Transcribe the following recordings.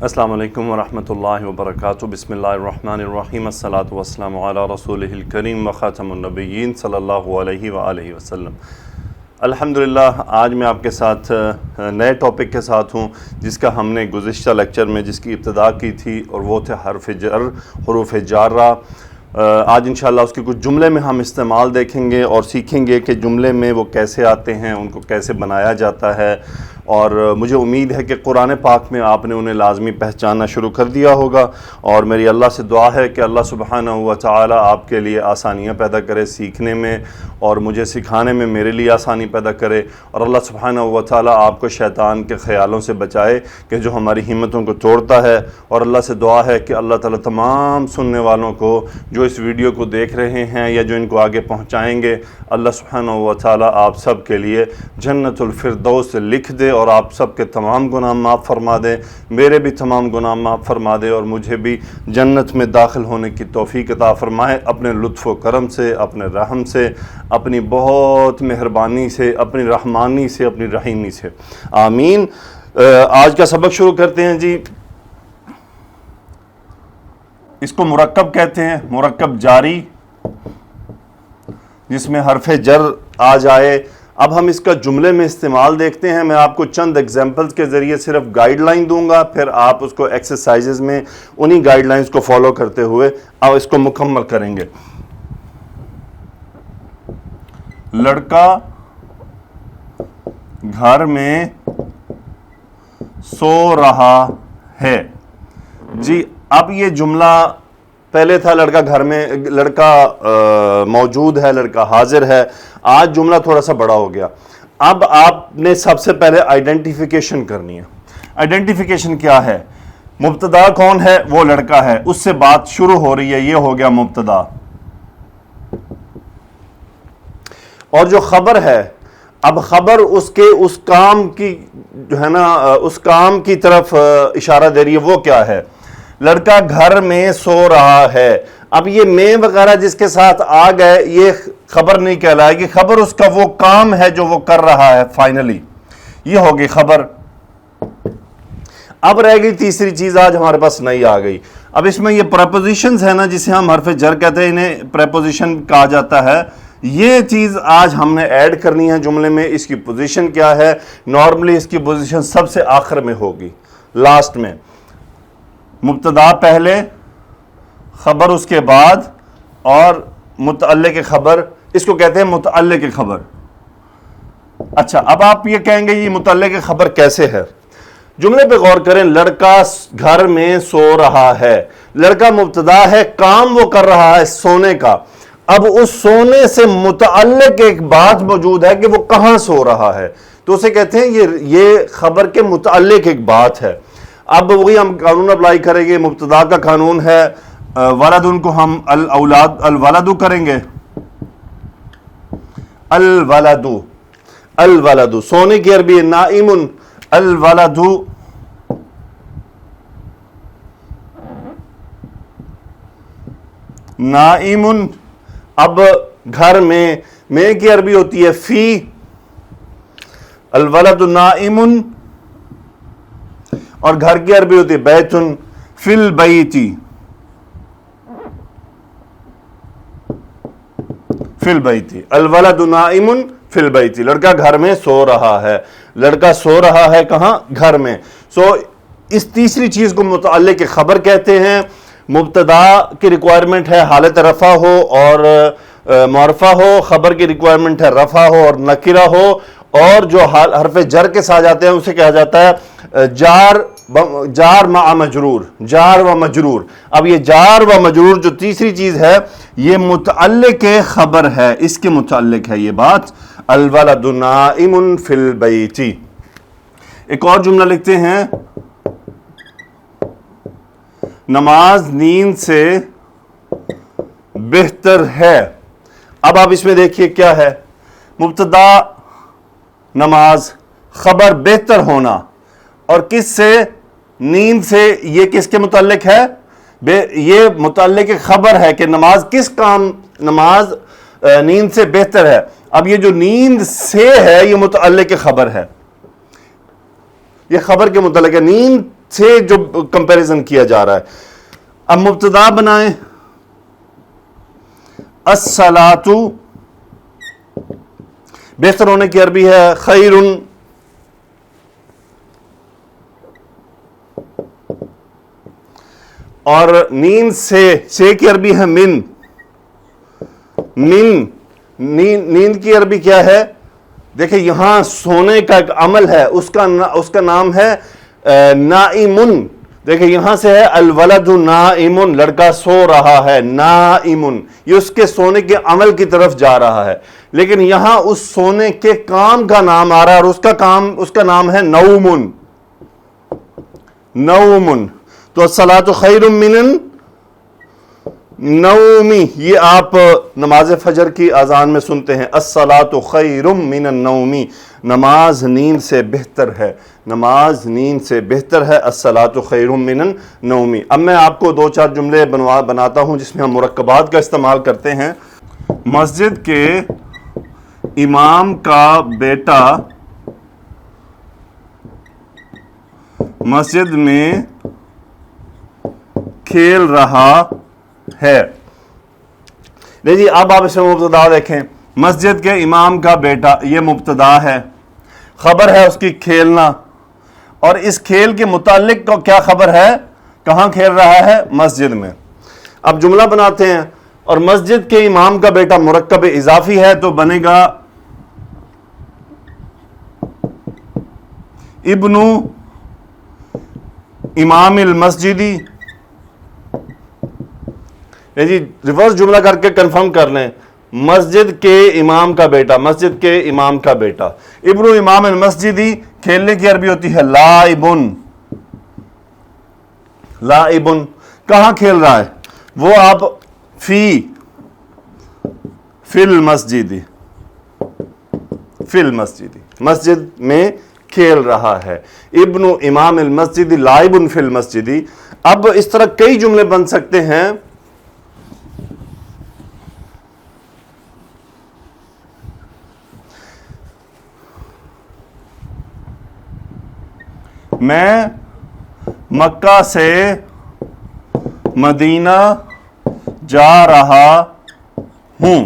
السلام علیکم ورحمۃ اللہ وبرکاتہ۔ بسم اللہ الرحمن الرحیم۔ الصلاۃ والسلام علی رسولہ الکریم وخاتم النبیین صلی اللہ علیہ وآلہ وسلم۔ الحمدللہ آج میں آپ کے ساتھ نئے ٹاپک کے ساتھ ہوں جس کا ہم نے گزشتہ لیکچر میں جس کی ابتدا کی تھی، اور وہ تھے حرف جر، حروف جارہ۔ آج انشاءاللہ اس کے کچھ جملے میں ہم استعمال دیکھیں گے اور سیکھیں گے کہ جملے میں وہ کیسے آتے ہیں، ان کو کیسے بنایا جاتا ہے، اور مجھے امید ہے کہ قرآن پاک میں آپ نے انہیں لازمی پہچاننا شروع کر دیا ہوگا، اور میری اللہ سے دعا ہے کہ اللہ سبحانہ و تعالی آپ کے لیے آسانیاں پیدا کرے سیکھنے میں، اور مجھے سکھانے میں میرے لیے آسانی پیدا کرے، اور اللہ سبحانہ و تعالی آپ کو شیطان کے خیالوں سے بچائے کہ جو ہماری ہمتوں کو توڑتا ہے۔ اور اللہ سے دعا ہے کہ اللہ تعالی تمام سننے والوں کو جو اس ویڈیو کو دیکھ رہے ہیں یا جو ان کو آگے پہنچائیں گے، اللہ سبحانہ و تعالی آپ سب کے لیے جنت الفردوس لکھ دے، اور آپ سب کے تمام گناہ معاف فرما دے، میرے بھی تمام گناہ معاف فرما دے، اور مجھے بھی جنت میں داخل ہونے کی توفیق عطا فرمائے اپنے لطف و کرم سے، اپنے رحم سے، اپنی بہت مہربانی سے، اپنی رحمانی سے، اپنی رحیمی سے، آمین۔ آج کا سبق شروع کرتے ہیں جی۔ اس کو مرکب کہتے ہیں، مرکب جاری، جس میں حرف جر آ جائے۔ اب ہم اس کا جملے میں استعمال دیکھتے ہیں۔ میں آپ کو چند ایگزامپلز کے ذریعے صرف گائیڈ لائن دوں گا، پھر آپ اس کو ایکسرسائزز میں انہی گائیڈ لائنز کو فالو کرتے ہوئے آپ اس کو مکمل کریں گے۔ لڑکا گھر میں سو رہا ہے۔ جی اب یہ جملہ پہلے تھا لڑکا گھر میں، لڑکا موجود ہے، لڑکا حاضر ہے۔ آج جملہ تھوڑا سا بڑا ہو گیا۔ اب آپ نے سب سے پہلے آئیڈینٹیفیکیشن کرنی ہے۔ آئیڈینٹیفیکیشن کیا ہے؟ مبتدا کون ہے؟ وہ لڑکا ہے، اس سے بات شروع ہو رہی ہے، یہ ہو گیا مبتدا۔ اور جو خبر ہے، اب خبر اس کام کی جو ہے نا، اس کام کی طرف اشارہ دے رہی ہے، وہ کیا ہے؟ لڑکا گھر میں سو رہا ہے۔ اب یہ میں وغیرہ جس کے ساتھ آ گئے، یہ خبر نہیں کہلائے گی، خبر اس کا وہ کام ہے جو وہ کر رہا ہے فائنلی، یہ ہوگی خبر۔ اب رہ گئی تیسری چیز، آج ہمارے پاس نئی آ گئی۔ اب اس میں یہ پریپوزیشنز ہیں نا، جسے ہم حرف جر کہتے ہیں، انہیں پریپوزیشن کہا جاتا ہے۔ یہ چیز آج ہم نے ایڈ کرنی ہے جملے میں۔ اس کی پوزیشن کیا ہے؟ نارملی اس کی پوزیشن سب سے آخر میں ہوگی، لاسٹ میں۔ مبتدا پہلے، خبر اس کے بعد، اور متعلق خبر، اس کو کہتے ہیں متعلق خبر۔ اچھا اب آپ یہ کہیں گے یہ متعلق خبر کیسے ہے؟ جملے پہ غور کریں۔ لڑکا گھر میں سو رہا ہے، لڑکا مبتدا ہے، کام وہ کر رہا ہے سونے کا۔ اب اس سونے سے متعلق ایک بات موجود ہے کہ وہ کہاں سو رہا ہے، تو اسے کہتے ہیں یہ خبر کے متعلق ایک بات ہے۔ اب وہی ہم قانون اپلائی کریں گے۔ مبتدا کا قانون ہے ولد، ان کو ہم الاولاد الولد کریں گے۔ الولد، الولد سونے کی عربی ہے نائم، الولد نائم۔ اب گھر میں کی عربی ہوتی ہے فی، الولد نائم، اور گھر کی عربی ہوتی ہے بیتن، فی البیتی، فی البیتی، الولد نائم فی البیتی۔ لڑکا گھر میں سو رہا ہے، لڑکا سو رہا ہے کہاں؟ گھر میں۔ اس تیسری چیز کو متعلق خبر کہتے ہیں۔ مبتدا کی ریکوائرمنٹ ہے حالت رفع ہو اور معرفہ ہو، خبر کی ریکوائرمنٹ ہے رفع ہو اور نکرہ ہو، اور جو حرف جر کے ساتھ جاتے ہیں اسے کہا جاتا ہے جار مع مجرور، جار و مجرور۔ اب یہ جار و مجرور جو تیسری چیز ہے، یہ متعلق خبر ہے، اس کے متعلق ہے یہ بات۔ الولد نائم فی البیت۔ ایک اور جملہ لکھتے ہیں، نماز نیند سے بہتر ہے۔ اب آپ اس میں دیکھیے کیا ہے؟ مبتدا نماز، خبر بہتر ہونا، اور کس سے؟ نیند سے۔ یہ کس کے متعلق ہے؟ یہ متعلق خبر ہے کہ نماز کس کام، نماز نیند سے بہتر ہے۔ اب یہ جو نیند سے ہے یہ متعلق خبر ہے، یہ خبر کے متعلق ہے۔ نیند سے جو کمپیریزن کیا جا رہا ہے. اب مبتدا بنائیں. الصلاۃ بہتر ہونے کی عربی ہے خیر. اور نیند سے کی عربی ہے من. نیند کی عربی کیا ہے؟ دیکھیں یہاں سونے کا ایک عمل ہے، اس کا نام ہے نائمن. دیکھیں یہاں سے ہے الولد نائمن، لڑکا سو رہا ہے. نائمن یہ اس کے سونے کے عمل کی طرف جا رہا ہے، لیکن یہاں اس سونے کے کام کا نام آ رہا ہے، اور اس کا نام ہے نومن. نومن. تو الصلاۃ خیر من النوم، یہ آپ نماز فجر کی اذان میں سنتے ہیں الصلاۃ خیر من النوم، نماز نیند سے بہتر ہے. نماز نیند سے بہتر ہے. الصلاۃ خیر من النوم. اب میں آپ کو 2-4 جملے بناتا ہوں جس میں ہم مرکبات کا استعمال کرتے ہیں. مسجد کے امام کا بیٹا مسجد میں کھیل رہا ہے. جی اب آپ اس میں مبتدا دیکھیں. مسجد کے امام کا بیٹا، یہ مبتدا ہے. خبر ہے اس کی کھیلنا، اور اس کھیل کے متعلق کیا خبر ہے؟ کہاں کھیل رہا ہے؟ مسجد میں. اب جملہ بناتے ہیں. اور مسجد کے امام کا بیٹا مرکب اضافی ہے تو بنے گا ابن امام المسجدی. جی ریورس جملہ کر کے کنفرم کر لیں. مسجد کے امام کا بیٹا، مسجد کے امام کا بیٹا. ابن امام المسجدی کھیلنے کی عربی ہوتی ہے لاعبن. لاعبن کہاں کھیل رہا ہے؟ وہ آپ فی المسجدی، فی المسجدی، مسجد میں کھیل رہا ہے. ابن امام المسجد لاعب فی المسجدی. اب اس طرح کئی جملے بن سکتے ہیں. میں مکہ سے مدینہ جا رہا ہوں.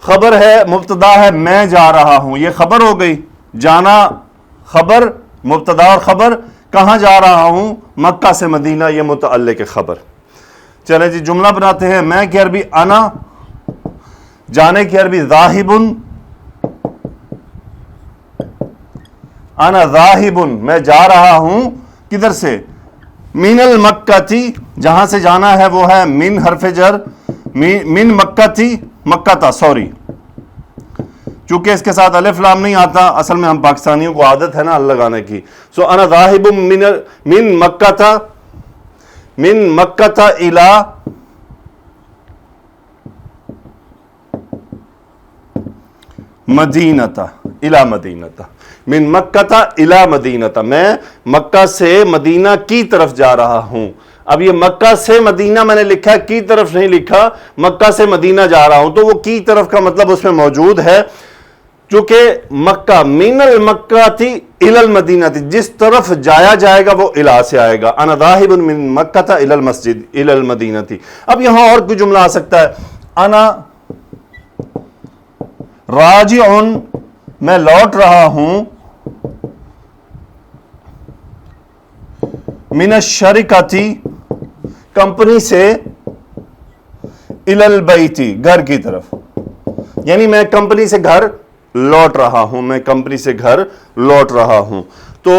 خبر ہے، مبتدا ہے میں جا رہا ہوں، یہ خبر ہو گئی. جانا خبر، مبتدا اور خبر. کہاں جا رہا ہوں؟ مکہ سے مدینہ، یہ متعلق خبر. چلیں جی جملہ بناتے ہیں. میں کی عربی انا، جانے کی عربی ذاہب. انا ذاہب، میں جا رہا ہوں. کدھر سے؟ من المکہ تھی، جہاں سے جانا ہے وہ ہے من حرف جر. من مکہ تھی، مکہ تھا، سوری، چونکہ اس کے ساتھ الف لام نہیں آتا. اصل میں ہم پاکستانیوں کو عادت ہے نا ال لگانے کی. سو انا ذاہب من مکہ تھا، من مکہ تھا الی مدینہ، الی مدینہ، من مکہ تھا الی مدینہ. میں مکہ سے مدینہ کی طرف جا رہا ہوں. اب یہ مکہ سے مدینہ میں نے لکھا، کی طرف نہیں لکھا. مکہ سے مدینہ جا رہا ہوں تو وہ کی طرف کا مطلب اس میں موجود ہے، چونکہ مکہ من المکہ تھی الی المدینہ تھی، جس طرف جایا جائے گا وہ الی سے آئے گا. انا ذاہب من مکہ تھا الی المسجد الی المدینہ تھی. اب یہاں اور کوئی جملہ آ سکتا ہے. انا راجع، میں لوٹ رہا ہوں. من الشرکۃ، کمپنی سے، الی البیت، گھر کی طرف. یعنی میں کمپنی سے گھر لوٹ رہا ہوں، میں کمپنی سے گھر لوٹ رہا ہوں. تو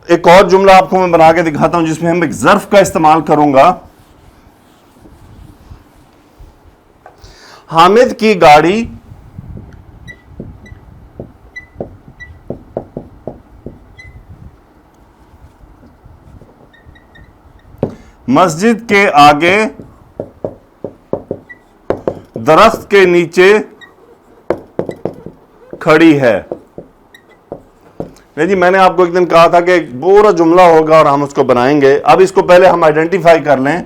ایک اور جملہ آپ کو میں بنا کے دکھاتا ہوں جس میں ہم ایک ظرف کا استعمال کروں گا. حامد کی گاڑی مسجد کے آگے درخت کے نیچے کھڑی ہے. نہیں جی میں نے آپ کو ایک دن کہا تھا کہ ایک پورا جملہ ہوگا اور ہم اس کو بنائیں گے. اب اس کو پہلے ہم آئیڈینٹیفائی کر لیں.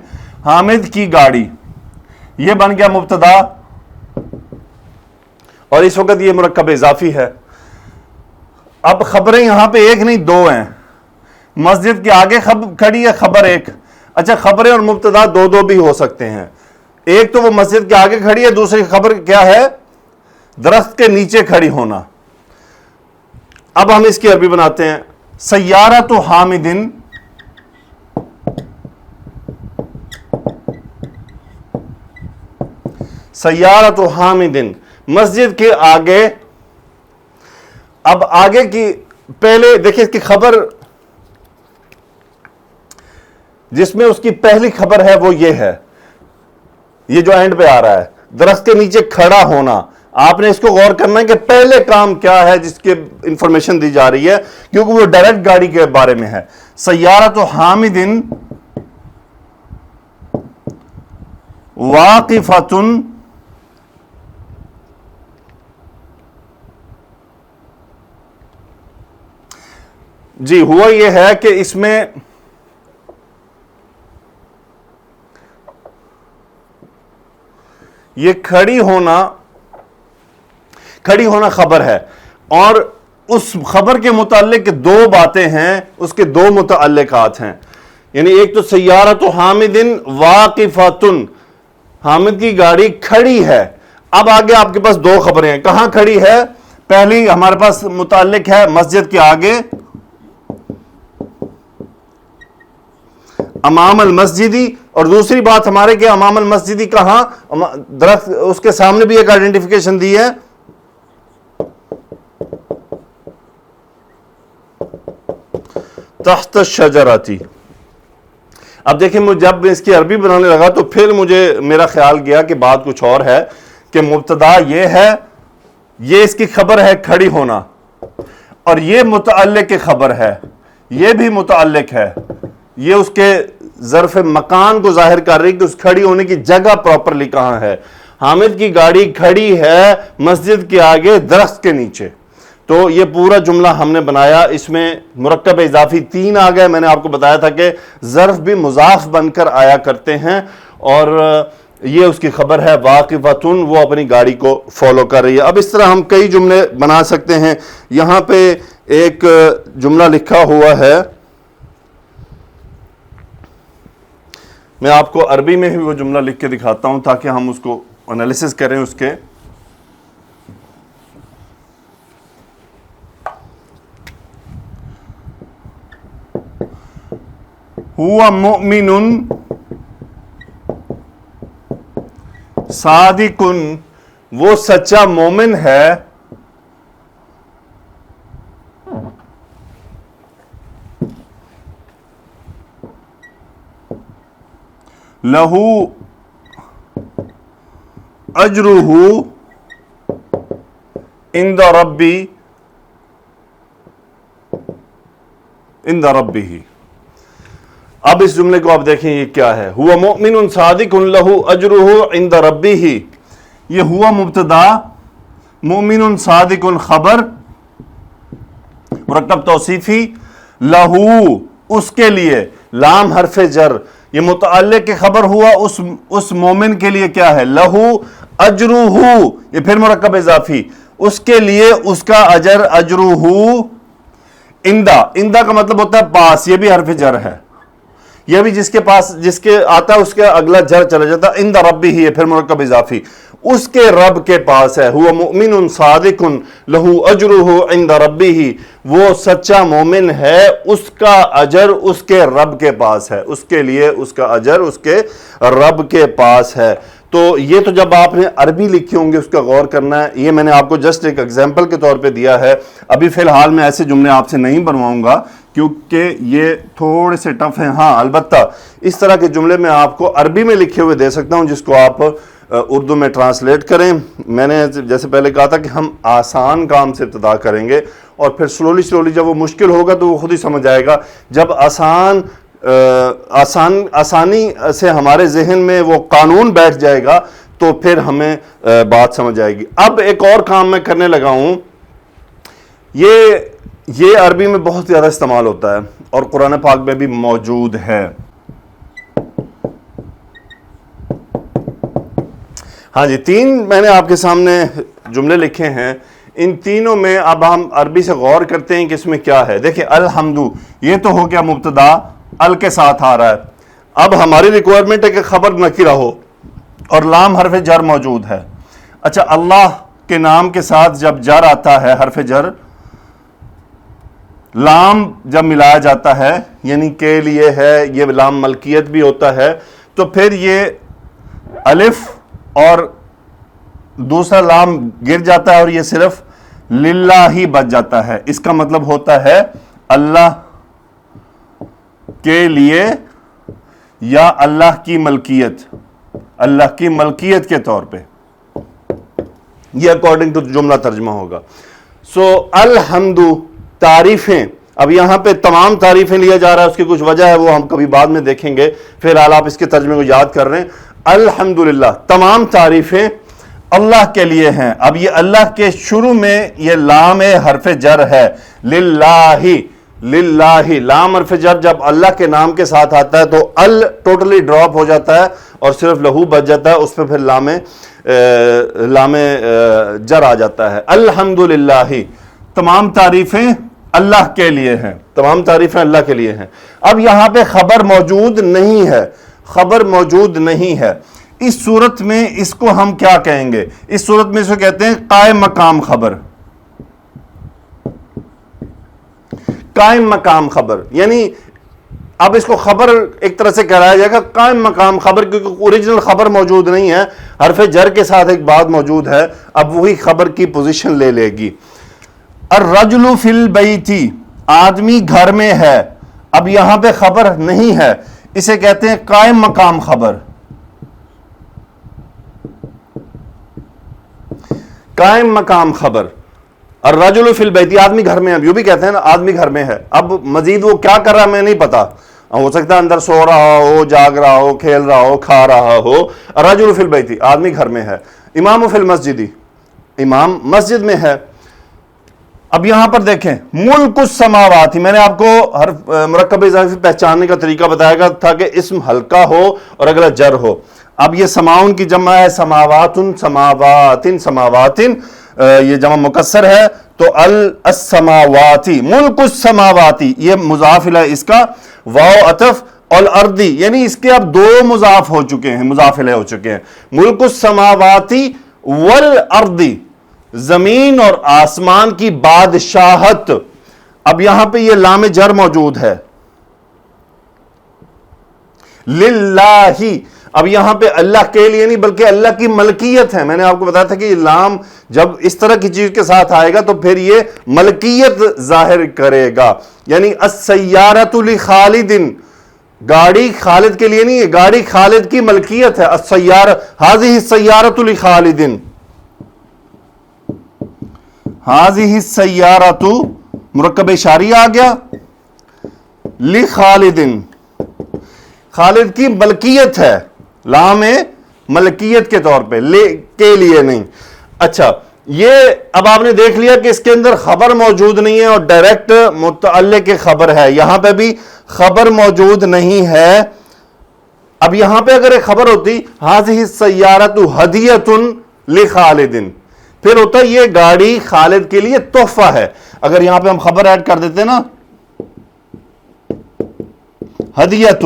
حامد کی گاڑی، یہ بن گیا مبتدا، اور اس وقت یہ مرکب اضافی ہے. اب خبریں یہاں پہ ایک نہیں دو ہیں. مسجد کے آگے کھڑی ہے خبر ایک. اچھا خبریں اور مبتدا دو بھی ہو سکتے ہیں. ایک تو وہ مسجد کے آگے کھڑی ہے, دوسری خبر کیا ہے؟ درخت کے نیچے کھڑی ہونا. اب ہم اس کی عربی بناتے ہیں. سیارۃ حامد, سیارۃ حامد, مسجد کے آگے. اب آگے کی پہلے دیکھیں اس کی خبر جس میں اس کی پہلی خبر ہے وہ یہ ہے, یہ جو اینڈ پہ آ رہا ہے, درخت کے نیچے کھڑا ہونا. آپ نے اس کو غور کرنا ہے کہ پہلے کام کیا ہے جس کے انفارمیشن دی جا رہی ہے, کیونکہ وہ ڈائریکٹ گاڑی کے بارے میں ہے. سیارۃ حامد واقفۃ, جی ہوا یہ ہے کہ اس میں یہ کھڑی ہونا خبر ہے, اور اس خبر کے متعلق دو باتیں ہیں, اس کے دو متعلقات ہیں. یعنی ایک تو سیارۃ حامد واقفۃ, حامد کی گاڑی کھڑی ہے. اب آگے آپ کے پاس دو خبریں ہیں. کہاں کھڑی ہے؟ پہلی ہمارے پاس متعلق ہے مسجد کے آگے, امام المسجدی, اور دوسری بات ہمارے کہ امام المسجدی کہاں؟ درخت, اس کے سامنے بھی ایک آئیڈینٹیفیکیشن دی ہے, تحت الشجرۃ. اب دیکھیں جب میں اس کی عربی بنانے لگا تو پھر میرا خیال گیا کہ بات کچھ اور ہے, کہ مبتدا یہ ہے, یہ اس کی خبر ہے کھڑی ہونا, اور یہ متعلق خبر ہے, یہ بھی متعلق ہے, یہ اس کے ظرف مکان کو ظاہر کر رہی کہ اس کھڑی ہونے کی جگہ پراپرلی کہاں ہے. حامد کی گاڑی کھڑی ہے مسجد کے آگے درخت کے نیچے. تو یہ پورا جملہ ہم نے بنایا. اس میں مرکب اضافی 3 آ گئے. میں نے آپ کو بتایا تھا کہ ظرف بھی مضاف بن کر آیا کرتے ہیں, اور یہ اس کی خبر ہے واقفۃ, وہ اپنی گاڑی کو فالو کر رہی ہے. اب اس طرح ہم کئی جملے بنا سکتے ہیں. یہاں پہ ایک جملہ لکھا ہوا ہے, میں آپ کو عربی میں ہی وہ جملہ لکھ کے دکھاتا ہوں تاکہ ہم اس کو انالیسس کریں اس کے. ہوا مؤمن صادق, وہ سچا مومن ہے, لہو اجرہ عند ربہ. اب اس جملے کو آپ دیکھیں یہ کیا ہے. ہوا مؤمن صادق لہو اجرہ عند ربہ, یہ ہوا مبتدا, مؤمن صادق خبر, مرکب توصیفی, لہو اس کے لیے, لام حرف جر, یہ متعلق کی خبر ہوا اس مومن کے لیے کیا ہے؟ لہو اجرہ, یہ پھر مرکب اضافی, اس کے لیے اس کا اجر, اجرہ اندہ کا مطلب ہوتا ہے پاس, یہ بھی حرف جر ہے, یہ بھی جس کے پاس جس کے آتا ہے اس کے اگلا جر چلا جاتا. عند ربہ ہی ہے پھر مرکب اضافی, اس کے رب کے پاس ہے. ہوا مؤمن صادق لہو اجرہ عند ربہ, وہ سچا مومن ہے, اس کا اجر اس کے رب کے پاس ہے, اس کے لیے اس کا اجر اس کے رب کے پاس ہے. تو یہ تو جب آپ نے عربی لکھی ہوں گے اس کا غور کرنا ہے. یہ میں نے آپ کو جسٹ ایک ایگزامپل کے طور پہ دیا ہے. ابھی فی الحال میں ایسے جملے آپ سے نہیں بنواؤں گا کیونکہ یہ تھوڑے سے ٹف ہیں. ہاں البتہ اس طرح کے جملے میں آپ کو عربی میں لکھے ہوئے دے سکتا ہوں جس کو آپ اردو میں ٹرانسلیٹ کریں. میں نے جیسے پہلے کہا تھا کہ ہم آسان کام سے ابتدا کریں گے اور پھر سلولی جب وہ مشکل ہوگا تو وہ خود ہی سمجھ آئے گا. جب آسانی سے ہمارے ذہن میں وہ قانون بیٹھ جائے گا تو پھر ہمیں بات سمجھ آئے گی. اب ایک اور کام میں کرنے لگا ہوں, یہ عربی میں بہت زیادہ استعمال ہوتا ہے اور قرآن پاک میں بھی موجود ہے. ہاں جی, 3 میں نے آپ کے سامنے جملے لکھے ہیں. ان تینوں میں اب ہم عربی سے غور کرتے ہیں کہ اس میں کیا ہے. دیکھیں الحمدو یہ تو ہو گیا مبتدا ال کے ساتھ آ رہا ہے. اب ہماری ریکوائرمنٹ ہے کہ خبر نکرہ ہو اور لام حرف جر موجود ہے. اچھا اللہ کے نام کے ساتھ جب جر آتا ہے حرف جر لام جب ملایا جاتا ہے یعنی کے لیے ہے, یہ لام ملکیت بھی ہوتا ہے, تو پھر یہ الف اور دوسرا لام گر جاتا ہے اور یہ صرف للہ ہی بچ جاتا ہے. اس کا مطلب ہوتا ہے اللہ کے لیے یا اللہ کی ملکیت, اللہ کی ملکیت کے طور پہ. یہ اکارڈنگ ٹو جملہ ترجمہ ہوگا. سو الحمد تعریفیں, اب یہاں پہ تمام تعریفیں لیا جا رہا ہے, اس کی کچھ وجہ ہے وہ ہم کبھی بعد میں دیکھیں گے, فی الحال آپ اس کے ترجمے کو یاد کر رہے ہیں. الحمدللہ تمام تعریفیں اللہ کے لیے ہیں. اب یہ اللہ کے شروع میں یہ لام حرف جر ہے, للہ, للہ لام حرف جر جب اللہ کے نام کے ساتھ آتا ہے تو ال ٹوٹلی ڈراپ ہو جاتا ہے اور صرف لہو بچ جاتا ہے, اس پہ پھر لام جر آ جاتا ہے. الحمدللہ تمام تعریفیں اللہ کے لیے ہیں, تمام تعریفیں اللہ کے لیے ہیں. اب یہاں پہ خبر موجود نہیں ہے, خبر موجود نہیں ہے. اس صورت میں اس کو ہم کیا کہیں گے؟ اس صورت میں اس کو کہتے ہیں قائم مقام خبر. قائم مقام خبر یعنی اب اس کو خبر ایک طرح سے کہلایا جائے گا قائم مقام خبر, کیونکہ اوریجنل خبر موجود نہیں ہے, حرف جر کے ساتھ ایک بات موجود ہے, اب وہی خبر کی پوزیشن لے لے گی. الرجل فی البیت آدمی گھر میں ہے. اب یہاں پہ خبر نہیں ہے, اسے کہتے ہیں قائم مقام خبر. قائم مقام خبر. الرجل فی البیت آدمی گھر میں ہے, یوں بھی کہتے ہیں نا آدمی گھر میں ہے. اب مزید وہ کیا کر رہا ہے میں نہیں پتا, ہو سکتا ہے اندر سو رہا ہو, جاگ رہا ہو, کھیل رہا ہو, کھا رہا ہو. الرجل فی البیت آدمی گھر میں ہے. امام فی المسجد امام مسجد میں ہے. اب یہاں پر دیکھیں ملک السماوات, میں نے آپ کو ہر مرکب اضافی پہچاننے کا طریقہ بتایا گا تھا کہ اسم ہلکا ہو اور اگلا جر ہو. اب یہ سماؤن کی جمع ہے, سماواتن, سماواتن, سماواتن, یہ جمع مکسر ہے تو السماواتی, ملک السماواتی یہ مضاف الیہ اس کا, واو عطف الارضی یعنی اس کے اب دو مضاف ہو چکے ہیں, مضاف الیہ ہو چکے ہیں. ملک السماواتی والارضی زمین اور آسمان کی بادشاہت. اب یہاں پہ یہ لام جر موجود ہے للہ. اب یہاں پہ اللہ کے لیے نہیں بلکہ اللہ کی ملکیت ہے. میں نے آپ کو بتایا تھا کہ یہ لام جب اس طرح کی چیز کے ساتھ آئے گا تو پھر یہ ملکیت ظاہر کرے گا. یعنی السیارۃ لخالد, گاڑی خالد کے لیے نہیں, یہ گاڑی خالد کی ملکیت ہے. السیارہ ہذہ السیارۃ لخالد, ہذہ السیارۃ مرکب اشاری آ گیا, لخالد خالد کی ملکیت ہے, لام ملکیت کے طور پہ, کے لیے نہیں. اچھا یہ اب آپ نے دیکھ لیا کہ اس کے اندر خبر موجود نہیں ہے اور ڈائریکٹ متعلق خبر ہے. یہاں پہ بھی خبر موجود نہیں ہے. اب یہاں پہ اگر ایک خبر ہوتی ہذہ السیارۃ ہدیۃ لخالد, پھر ہوتا یہ گاڑی خالد کے لیے تحفہ ہے. اگر یہاں پہ ہم خبر ایڈ کر دیتے نا ہدیۃ,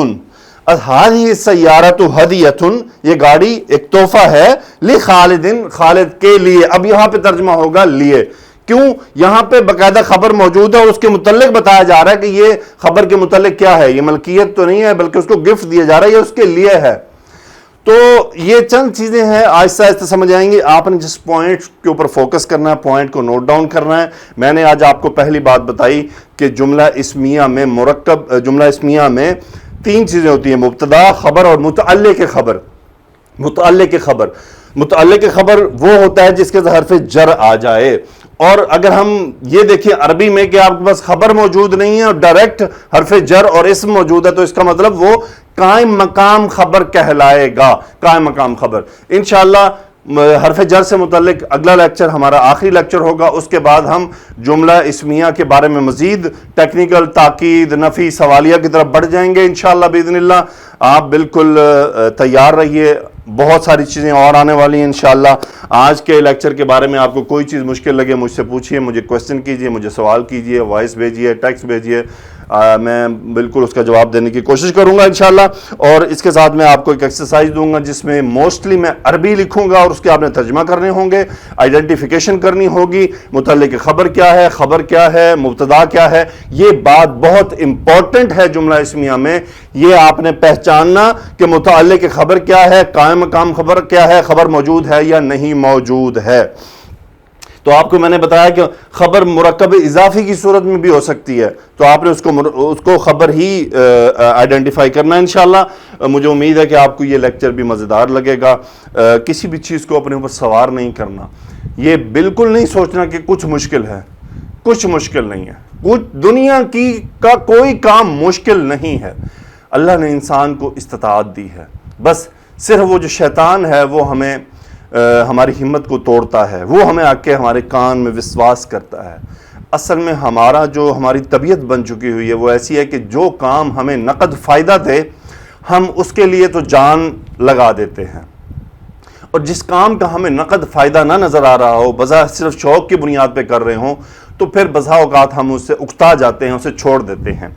ہذہ السیارۃ ہدیۃ, یہ گاڑی ایک تحفہ ہے, لخالد خالد کے لیے. اب یہاں پہ ترجمہ ہوگا لیے, کیوں؟ یہاں پہ باقاعدہ خبر موجود ہے اور اس کے متعلق بتایا جا رہا ہے کہ یہ خبر کے متعلق کیا ہے, یہ ملکیت تو نہیں ہے بلکہ اس کو گفٹ دیا جا رہا ہے, یہ اس کے لیے ہے. تو یہ چند چیزیں ہیں, آہستہ آہستہ سمجھ آئیں گی. آپ نے جس پوائنٹ کے اوپر فوکس کرنا ہے, پوائنٹ کو نوٹ ڈاؤن کرنا ہے. میں نے آج آپ کو پہلی بات بتائی کہ جملہ اسمیہ میں مرکب جملہ اسمیہ میں تین چیزیں ہوتی ہیں, مبتدا, خبر اور متعلق خبر. متعلق خبر, متعلق خبر وہ ہوتا ہے جس کے حرف جر آ جائے. اور اگر ہم یہ دیکھیں عربی میں کہ آپ کے پاس خبر موجود نہیں ہے اور ڈائریکٹ حرف جر اور اسم موجود ہے تو اس کا مطلب وہ قائم مقام خبر کہلائے گا. قائم مقام خبر انشاءاللہ حرف جر سے متعلق اگلا لیکچر ہمارا آخری لیکچر ہوگا. اس کے بعد ہم جملہ اسمیہ کے بارے میں مزید ٹیکنیکل, تاکید, نفی, سوالیہ کی طرف بڑھ جائیں گے انشاءاللہ باذن اللہ. آپ بالکل تیار رہیے. بہت ساری چیزیں اور آنے والی ہیں انشاءاللہ۔ آج کے لیکچر کے بارے میں آپ کو کوئی چیز مشکل لگے مجھ سے پوچھیے، مجھے کویسچن کیجیے، مجھے سوال کیجیے، وائس بھیجیے، ٹیکسٹ بھیجیے، میں بالکل اس کا جواب دینے کی کوشش کروں گا انشاءاللہ۔ اور اس کے ساتھ میں آپ کو ایک ایکسرسائز دوں گا جس میں موسٹلی میں عربی لکھوں گا اور اس کے آپ نے ترجمہ کرنے ہوں گے، آئیڈینٹیفیکیشن کرنی ہوگی، متعلق خبر کیا ہے، مبتدا کیا ہے۔ یہ بات بہت امپورٹنٹ ہے جملہ اسمیہ میں، یہ آپ نے پہچاننا کہ متعلق خبر کیا ہے، قائم مقام خبر کیا ہے، خبر موجود ہے یا نہیں موجود ہے۔ تو آپ کو میں نے بتایا کہ خبر مرکب اضافی کی صورت میں بھی ہو سکتی ہے، تو آپ نے اس کو خبر ہی آئیڈینٹیفائی کرنا ہے انشاءاللہ۔ مجھے امید ہے کہ آپ کو یہ لیکچر بھی مزیدار لگے گا۔ کسی بھی چیز کو اپنے اوپر سوار نہیں کرنا، یہ بالکل نہیں سوچنا کہ کچھ مشکل ہے، کچھ مشکل نہیں ہے، دنیا کا کوئی کام مشکل نہیں ہے۔ اللہ نے انسان کو استطاعت دی ہے، بس صرف وہ جو شیطان ہے وہ ہمیں ہماری ہمت کو توڑتا ہے، وہ ہمیں آ کے ہمارے کان میں وسواس کرتا ہے۔ اصل میں ہماری طبیعت بن چکی ہوئی ہے وہ ایسی ہے کہ جو کام ہمیں نقد فائدہ دے ہم اس کے لیے تو جان لگا دیتے ہیں، اور جس کام کا ہمیں نقد فائدہ نہ نظر آ رہا ہو، بظاہر صرف شوق کی بنیاد پہ کر رہے ہوں، تو پھر بسا اوقات ہم اس سے اکتا جاتے ہیں، اسے چھوڑ دیتے ہیں۔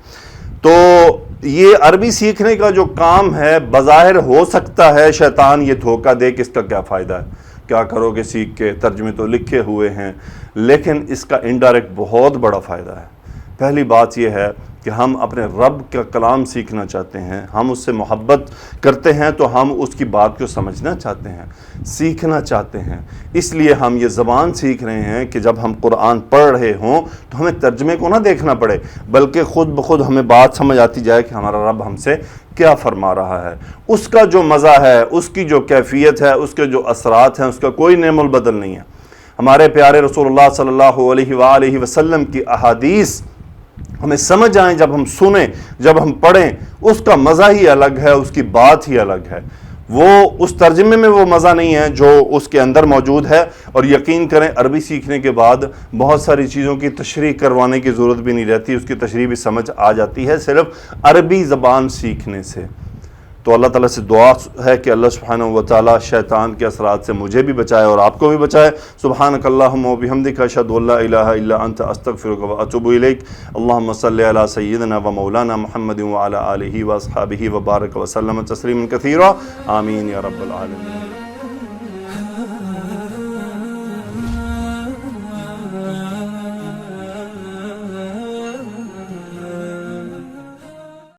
تو یہ عربی سیکھنے کا جو کام ہے، بظاہر ہو سکتا ہے شیطان یہ دھوکہ دے کہ اس کا کیا فائدہ ہے، کیا کرو گے سیکھ کے، ترجمے تو لکھے ہوئے ہیں، لیکن اس کا انڈائریکٹ بہت بڑا فائدہ ہے۔ پہلی بات یہ ہے کہ ہم اپنے رب کا کلام سیکھنا چاہتے ہیں، ہم اس سے محبت کرتے ہیں، تو ہم اس کی بات کو سمجھنا چاہتے ہیں، سیکھنا چاہتے ہیں۔ اس لیے ہم یہ زبان سیکھ رہے ہیں کہ جب ہم قرآن پڑھ رہے ہوں تو ہمیں ترجمے کو نہ دیکھنا پڑے، بلکہ خود بخود ہمیں بات سمجھ آتی جائے کہ ہمارا رب ہم سے کیا فرما رہا ہے۔ اس کا جو مزہ ہے، اس کی جو کیفیت ہے، اس کے جو اثرات ہیں، اس کا کوئی نعم البدل نہیں ہے۔ ہمارے پیارے رسول اللہ صلی اللہ علیہ وآلہ وسلم کی احادیث ہمیں سمجھ آئیں، جب ہم سنیں، جب ہم پڑھیں، اس کا مزہ ہی الگ ہے، اس کی بات ہی الگ ہے۔ وہ اس ترجمے میں وہ مزہ نہیں ہے جو اس کے اندر موجود ہے۔ اور یقین کریں عربی سیکھنے کے بعد بہت ساری چیزوں کی تشریح کروانے کی ضرورت بھی نہیں رہتی، اس کی تشریح بھی سمجھ آ جاتی ہے صرف عربی زبان سیکھنے سے۔ تو اللہ تعالیٰ سے دعا ہے کہ اللہ سبحانہ وتعالیٰ شیطان کے اثرات سے مجھے بھی بچائے اور آپ کو بھی بچائے۔ سبحانک اللہم و بحمدک اشہد ان لا الہ الا انت استغفرک و اتوب الیک۔ اللہم صلی علی سیدنا و مولانا محمد وعلی آلہ و اصحابہ و بارک وسلم تسلیما کثیرا، آمین یا رب العالمین۔